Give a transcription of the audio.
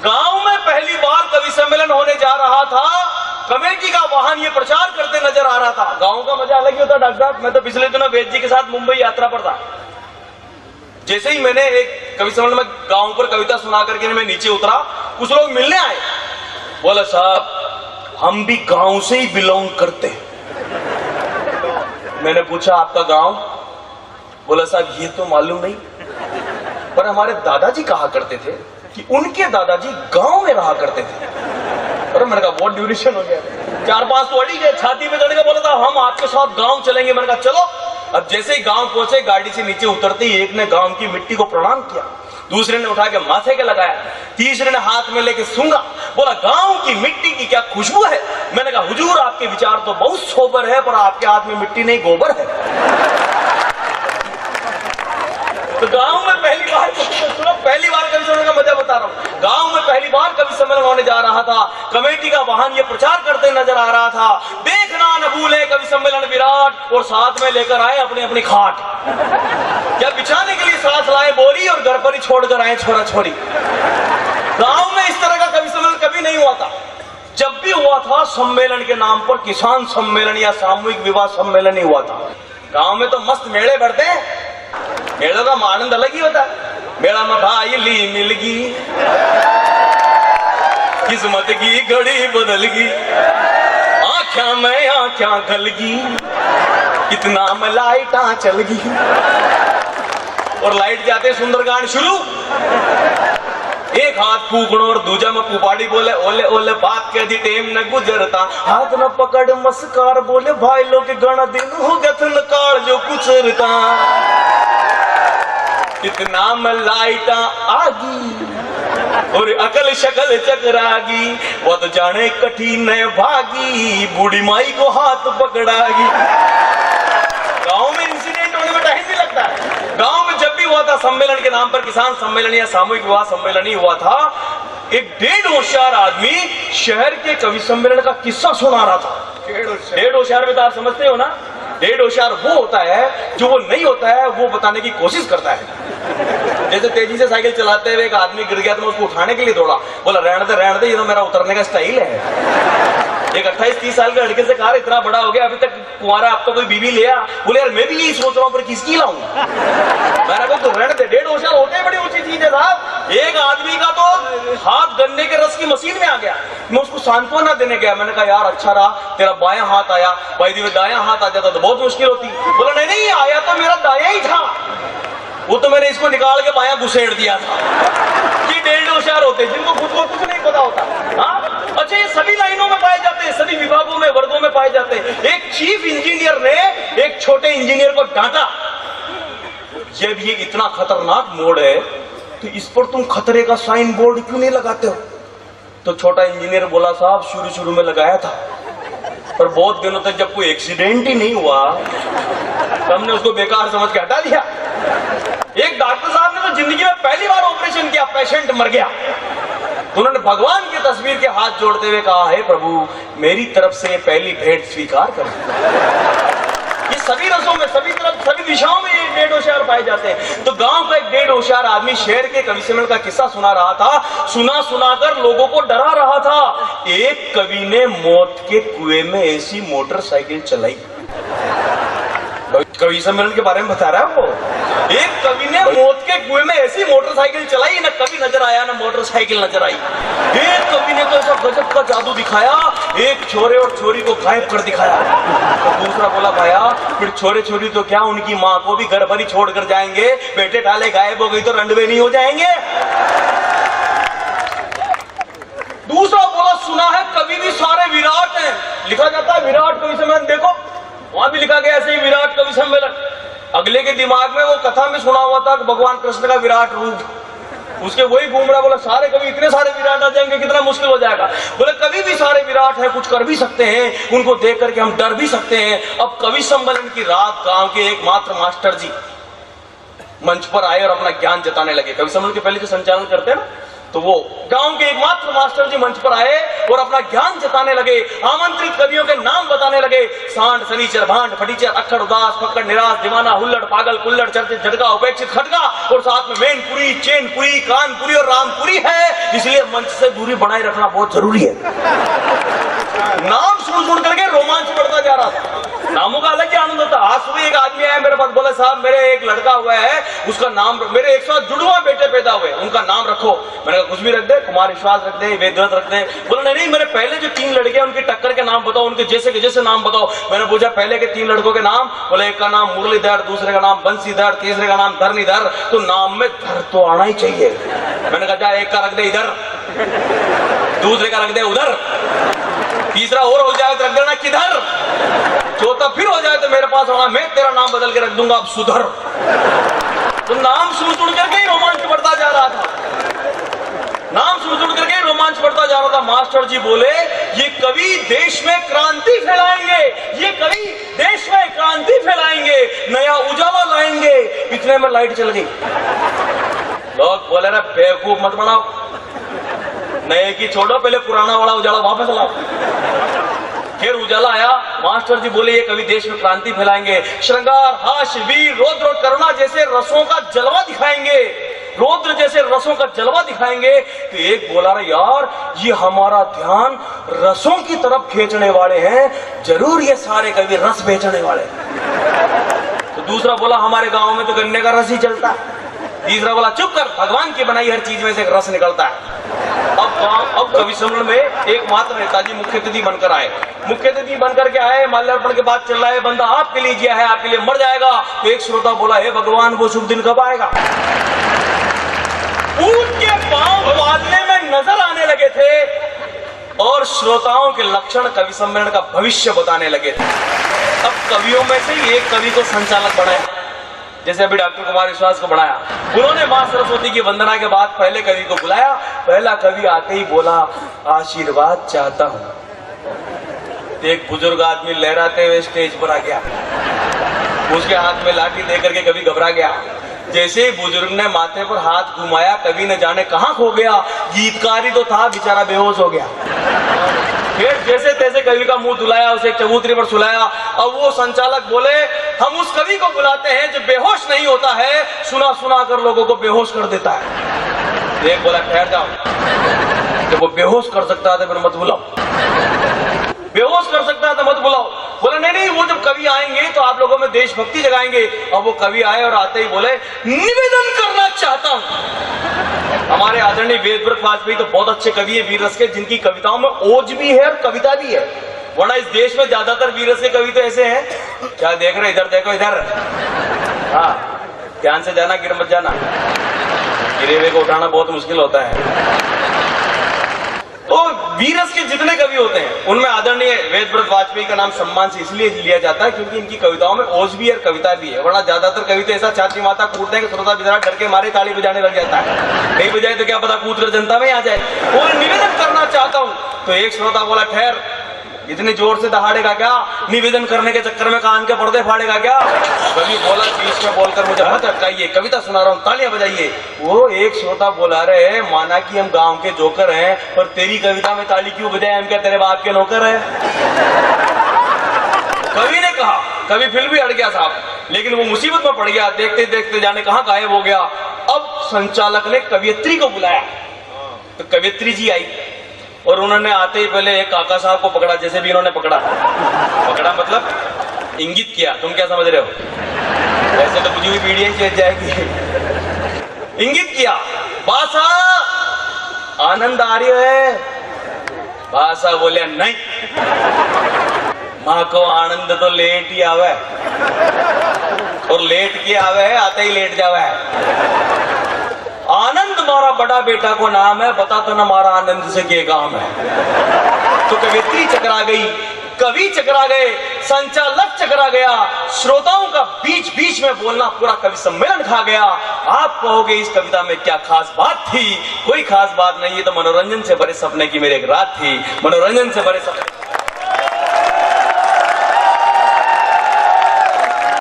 गांव में पहली बार कवि सम्मेलन होने जा रहा था। कमेटी का वाहन ये प्रचार करते नजर आ रहा था। गांव का मजा अलग ही होता डॉक्टर साहब। मैं तो पिछले दिनों वेद जी के साथ मुंबई यात्रा पर था। जैसे ही मैंने एक कवि सम्मेलन में गांव पर कविता सुना करके मैं नीचे उतरा, कुछ लोग मिलने आए। बोला साहब हम भी गांव से ही बिलोंग करते हैं। मैंने पूछा आपका गांव? बोला साहब ये तो मालूम नहीं, पर हमारे दादाजी कहा करते थे कि उनके दादाजी गांव में रहा करते थे। और मैंने कहा बहुत ड्यूरेशन हो गया। 4-5 तो अड़ी गए, छाती में चढ़ के बोला था हम आपके साथ गांव चलेंगे। मैंने कहा चलो। अब जैसे ही गांव पहुंचे, गाड़ी से नीचे उतरते ही एक ने गांव की मिट्टी को प्रणाम किया, दूसरे ने उठा के माथे के लगाया, तीसरे ने हाथ में लेके सूंघा। बोला गांव की मिट्टी की क्या खुशबू है। मैंने कहा हुजूर आपके विचार तो बहुत सोबर है, पर आपके हाथ में मिट्टी नहीं गोबर है। तो गांव में पहली बार सुनो, पहली बार कवि सम्मेलन का मजा बता रहा हूं। गांव में पहली बार कवि सम्मेलन होने जा रहा था। कमेटी का वाहन ये प्रचार करते नजर आ रहा था। देखना न भूले कवि सम्मेलन विराट, और साथ में लेकर आए अपनी अपनी खाट। क्या बिछाने के लिए साथ लाए बोरी, और घर पर ही छोड़कर आए छोरा छोरी। गांव में इस तरह का कवि सम्मेलन कभी नहीं हुआ था। जब भी हुआ था सम्मेलन के नाम पर किसान सम्मेलन या सामूहिक विवाह सम्मेलन ही हुआ था। गांव में तो मस्त मेले भरते हैं, मेलों का आनंद अलग ही होता है। मेरा मठाई ली मिलगी, किस्मत की घड़ी बदल गई, आँखें में आँखें गलगी, कितना में लाइटा चल गई। और लाइट जाते सुंदरकांड शुरू। एक हाथ फूकणो और दूजा में पुपाड़ी बोले ओले ओले बात कह दी टेम न गुजरता, हाथ न पकड़ मस्कार बोले भाई लोग गण दिन हो गथन काल जो गुजरता, कितना में लाइटा आगी और अकल शकल चकरागी, वो तो जाने कठिन भागी, बूढ़ी माई को हाथ पकड़ागी। गांव में इंसिडेंट होने में टाइम नहीं लगता है। गांव में जब भी हुआ था सम्मेलन के नाम पर किसान सम्मेलन या सामूहिक विवाह सम्मेलन ही हुआ था, एक 1.5 होशियार आदमी शहर के कवि सम्मेलन का किस्सा सुना रहा था। 1.5 होशियार में तो आप समझते हो ना, 1.5 होशियार वो होता है जो वो नहीं होता है वो बताने की कोशिश करता है। जैसे तेजी से साइकिल चलाते हुए एक आदमी गिर गया तो मैं उसको उठाने के लिए दौड़ा, बोला रहने दे ये तो मेरा उतरने का स्टाइल है। एक 28-30 साल के लड़के से कहा इतना बड़ा हो गया अभी तक कुंवारा, अब तो कोई बीवी लिया। बोले यार मैं भी यही सोच रहा हूँ पर किसकी लाऊं। मैंने कहा तो रहने दे, 1.5 होशियार होते हैं बड़ी ऊंची चीज है साहब। एक आदमी का तो हाथ गन्ने के रस की मशीन में आ गया। मैं उसको सांत्वना देने गया, मैंने कहा यार अच्छा रहा तेरा बायां हाथ आया, भाई दी दायां हाथ आ जाता तो बहुत मुश्किल होती। बोला नहीं आया तो मेरा दायां ही था, वो तो मैंने इसको निकाल के बायां घुसेड़ दिया था। ये 1.5 होशियार होते हैं जिनको खुद को कुछ नहीं पता होता। हाँ अच्छा, ये सभी लाइनों में पाए जाते हैं, सभी विभागों में वर्गों में पाए जाते हैं। एक चीफ इंजीनियर ने एक छोटे इंजीनियर को डांटा, जब ये इतना खतरनाक मोड़ है तो इस पर तुम खतरे का साइन बोर्ड क्यों नहीं लगाते हो। तो छोटा इंजीनियर बोला साहब शुरू में लगाया था, पर बहुत दिनों तक जब कोई एक्सीडेंट ही नहीं हुआ तो हमने उसको बेकार समझ के हटा दिया। एक डॉक्टर साहब ने तो जिंदगी में पहली बार ऑपरेशन किया, पेशेंट मर गया, तो उन्होंने भगवान की तस्वीर के हाथ जोड़ते हुए कहा है प्रभु मेरी तरफ से पहली भेंट स्वीकार कर। ये सभी रसों में सभी तरफ सभी दिशाओं में ये 1.5 होशियार पाए जाते हैं। तो गांव का एक 1.5 होशियार आदमी शहर के कवि सम्मेलन का किस्सा सुना रहा था। सुनाकर लोगों को डरा रहा था। एक कवि ने मौत के कुएं में ऐसी मोटरसाइकिल चलाई। कवि सम्मेलन के बारे में बता रहा है वो। एक कवि ने मौत के कुएं में ऐसी मोटरसाइकिल चलाई, ना कवि नजर आया ना मोटरसाइकिल नजर आई। एक कवि ने तो ऐसा गजब का जादू दिखाया, एक छोरे और छोरी को गायब कर दिखाया। तो दूसरा बोला भाया फिर छोरे छोरी तो क्या, उनकी माँ को भी घर भरी छोड़ कर जाएंगे, बेटे टाले गायब हो गई तो रंडवे नहीं हो जाएंगे। दूसरा बोला सुना है कवि भी सारे विराट हैं, लिखा जाता है विराट कवि सम्मेलन, देखो वहां भी लिखा गया ऐसे ही विराट कवि सम्मेलन। अगले के दिमाग में वो कथा में सुना हुआ था कि भगवान कृष्ण का विराट रूप, उसके वही घूम रहा। बोला सारे कवि इतने सारे विराट आ जाएंगे कितना मुश्किल हो जाएगा। बोले कवि भी सारे विराट है, कुछ कर भी सकते हैं, उनको देख करके हम डर भी सकते हैं। अब कवि सम्मेलन की रात गांव के एकमात्र मास्टर जी मंच पर आए और अपना ज्ञान जताने लगे। कवि सम्मेलन के पहले जो संचालन करते हैं ना, तो वो गांव के एकमात्र मास्टर जी मंच पर आए और अपना ज्ञान जताने लगे, आमंत्रित कवियों के नाम बताने लगे। सांड, शनिचर, भांड, फटीचर, अक्खड़, उदास, फक्कड़, निराश, दीवाना, हुल्लड़, पागल, कुल्लड़, चर्चित, झटका, उपेक्षित, खटका और साथ में मैनपुरी, चैनपुरी, कानपुरी और रामपुरी है। इसलिए मंच से दूरी बनाए रखना बहुत जरूरी है। नाम सुन करके रोमांच बढ़ता जा रहा था। नामों का अलग ही आनंद होता। आज सुबह एक आदमी आया मेरे पास, बोले साहब मेरे एक लड़का हुआ है, उसका नाम, मेरे 100 जुड़वा बेटे पैदा हुए, उनका नाम रखो। मैंने कहा कुछ भी रख दे, कुमार विश्वास रख दे, वेदव्रत रख दे। बोले नहीं, मेरे पहले जो 3 लड़के हैं उनकी टक्कर के नाम बताओ, उनके जैसे के जैसे नाम बताओ। मैंने पूछा पहले के 3 लड़कों के नाम, बोले एक का नाम मुरलीधर, दूसरे का नाम बंसीधर, तीसरे का नाम धरणीधर। तो नाम में धर तो आना ही चाहिए। मैंने कहा जा एक का रख दे इधर, दूसरे का रख दे उधर, तीसरा और हो जाए तो रख देना किधर, चौथा फिर हो जाए तो मेरे पास आना, मैं तेरा नाम बदल के रख दूंगा अब सुधर। तो नाम सुन करके ही रोमांच बढ़ता जा रहा था। नाम सुन करके ही रोमांच बढ़ता जा रहा था। मास्टर जी बोले ये कवि देश में क्रांति फैलाएंगे, ये कवि देश में क्रांति फैलाएंगे, नया उजाला लाएंगे। इतने में लाइट चल गई। लोग बोले रे बेवकूफ मत बनाओ, नए की छोड़ो, पहले पुराना वाला उजाला वापस लाओ। फिर उजाला आया। मास्टर जी बोले ये कवि देश में क्रांति फैलाएंगे, श्रृंगार, हास्य, वीर, रौद्र और करुणा जैसे रसों का जलवा दिखाएंगे, रौद्र जैसे रसों का जलवा दिखाएंगे। तो एक बोला रे यार ये हमारा ध्यान रसों की तरफ खींचने वाले हैं, जरूर ये सारे कवि रस बेचने वाले। तो दूसरा बोला हमारे गांव में तो गन्ने का रस ही चलता है। तीसरा बोला चुप कर, भगवान की बनाई हर चीज में से रस निकलता है। अब कवि सम्मेलन में एकमात्र नेताजी मुख्य अतिथि बनकर आए। मुख्य अतिथि बनकर के आए, माल्यार्पण के बाद चल रहा है, बंदा आपके लिए जिया है, आपके लिए मर जाएगा। तो एक श्रोता बोला हे भगवान वो शुभ दिन कब आएगा। ऊंट के पांव बादले में नजर आने लगे थे और श्रोताओं के लक्षण कवि सम्मेलन का भविष्य बताने लगे थे। अब कवियों में से एक कवि को संचालक बनाया, जैसे अभी डॉक्टर कुमार विश्वास को बढ़ाया। उन्होंने मां सरस्वती की वंदना के बाद पहले कवि को बुलाया। पहला कवि आते ही बोला आशीर्वाद चाहता हूं। एक बुजुर्ग आदमी लहराते हुए स्टेज पर आ गया, उसके हाथ में लाठी देकर के कवि घबरा गया। जैसे ही बुजुर्ग ने माथे पर हाथ घुमाया, कवि न जाने कहां खो गया। गीतकार ही तो था, बेचारा बेहोश हो गया। फिर जैसे तैसे कवि का मुंह धुलाया, उसे चबूतरी पर सुलाया। अब वो संचालक बोले हम उस कवि को बुलाते हैं जो बेहोश नहीं होता है, सुना सुना कर लोगों को बेहोश कर देता है। एक बोला ठहर जाओ, जब वो बेहोश कर सकता है तो फिर मत बुलाओ, बेहोश कर सकता है तो मत बुलाओ। बोले नहीं नहीं, वो जब कवि आएंगे तो आप लोगों में देशभक्ति जगाएंगे। अब वो कवि आए और आते ही बोले निवेदन करना चाहता हूं। हमारे आदरणीय वेदव्रत वाजपेयी तो बहुत अच्छे कवि है वीर रस के, जिनकी कविताओं में ओज भी है और कविता भी है। वरना इस देश में ज्यादातर वीर रस के कवि तो ऐसे हैं, क्या देख रहे, इधर देखो इधर, हाँ ध्यान से जाना, गिर मत जाना, गिरे हुए को उठाना बहुत मुश्किल होता है। तो वीरस के जितने कवि होते हैं उनमें आदरणीय वेदव्रत वाजपेयी का नाम सम्मान से इसलिए लिया जाता है क्योंकि इनकी कविताओं में ओज भी है और कविता भी है। वरना ज्यादातर कवि तो ऐसा छाती माता कूटते हैं कि श्रोता बेचारा डर के मारे ताली बजाने लग जाता है, नहीं बजाए तो क्या पता कूद कर जनता में आ जाए। और निवेदन करना चाहता हूँ। तो एक श्रोता बोला ठहर, इतनी जोर से दहाड़ेगा क्या, निवेदन करने के चक्कर में कान के पर्दे फाड़ेगा क्या। कवि बोला बीच में बोलकर मुझे मत अटकाइए, कविता सुना रहा हूँ, तालियां बजाइए। वो एक श्रोता बोला रहे माना कि हम गांव के जोकर हैं, पर तेरी कविता में ताली क्यों बजाए, हम क्या तेरे बाप के नौकर हैं। कवि ने कहा, कवि फिर भी अड़ गया साहब, लेकिन वो मुसीबत में पड़ गया, देखते देखते जाने कहां गायब हो गया। अब संचालक ने कवियत्री को बुलाया, तो कवियत्री जी आई और उन्होंने आते ही पहले एक काका साहब को पकड़ा, जैसे भी इन्होंने पकड़ा मतलब इंगित किया, तुम क्या समझ रहे हो, ऐसे तो बुझी हुई पीढ़ी ही चेत जाएगी। इंगित किया, बासा आनंद आ रही है। बासा बोले नहीं, माँ को आनंद तो लेट ही आवे, और लेट के आवे आते ही लेट जावे। आनंद मारा बड़ा बेटा को नाम है, बता तो ना मारा आनंद से क्या काम है। तो कवियत्री चकरा गई, कवि चकरा गए, संचालक चकरा गया, श्रोताओं का बीच बीच में बोलना पूरा कवि सम्मेलन खा गया। आप कहोगे इस कविता में क्या खास बात थी, कोई खास बात नहीं है, तो मनोरंजन से भरे सपने की मेरी एक रात थी, मनोरंजन से भरे सपने।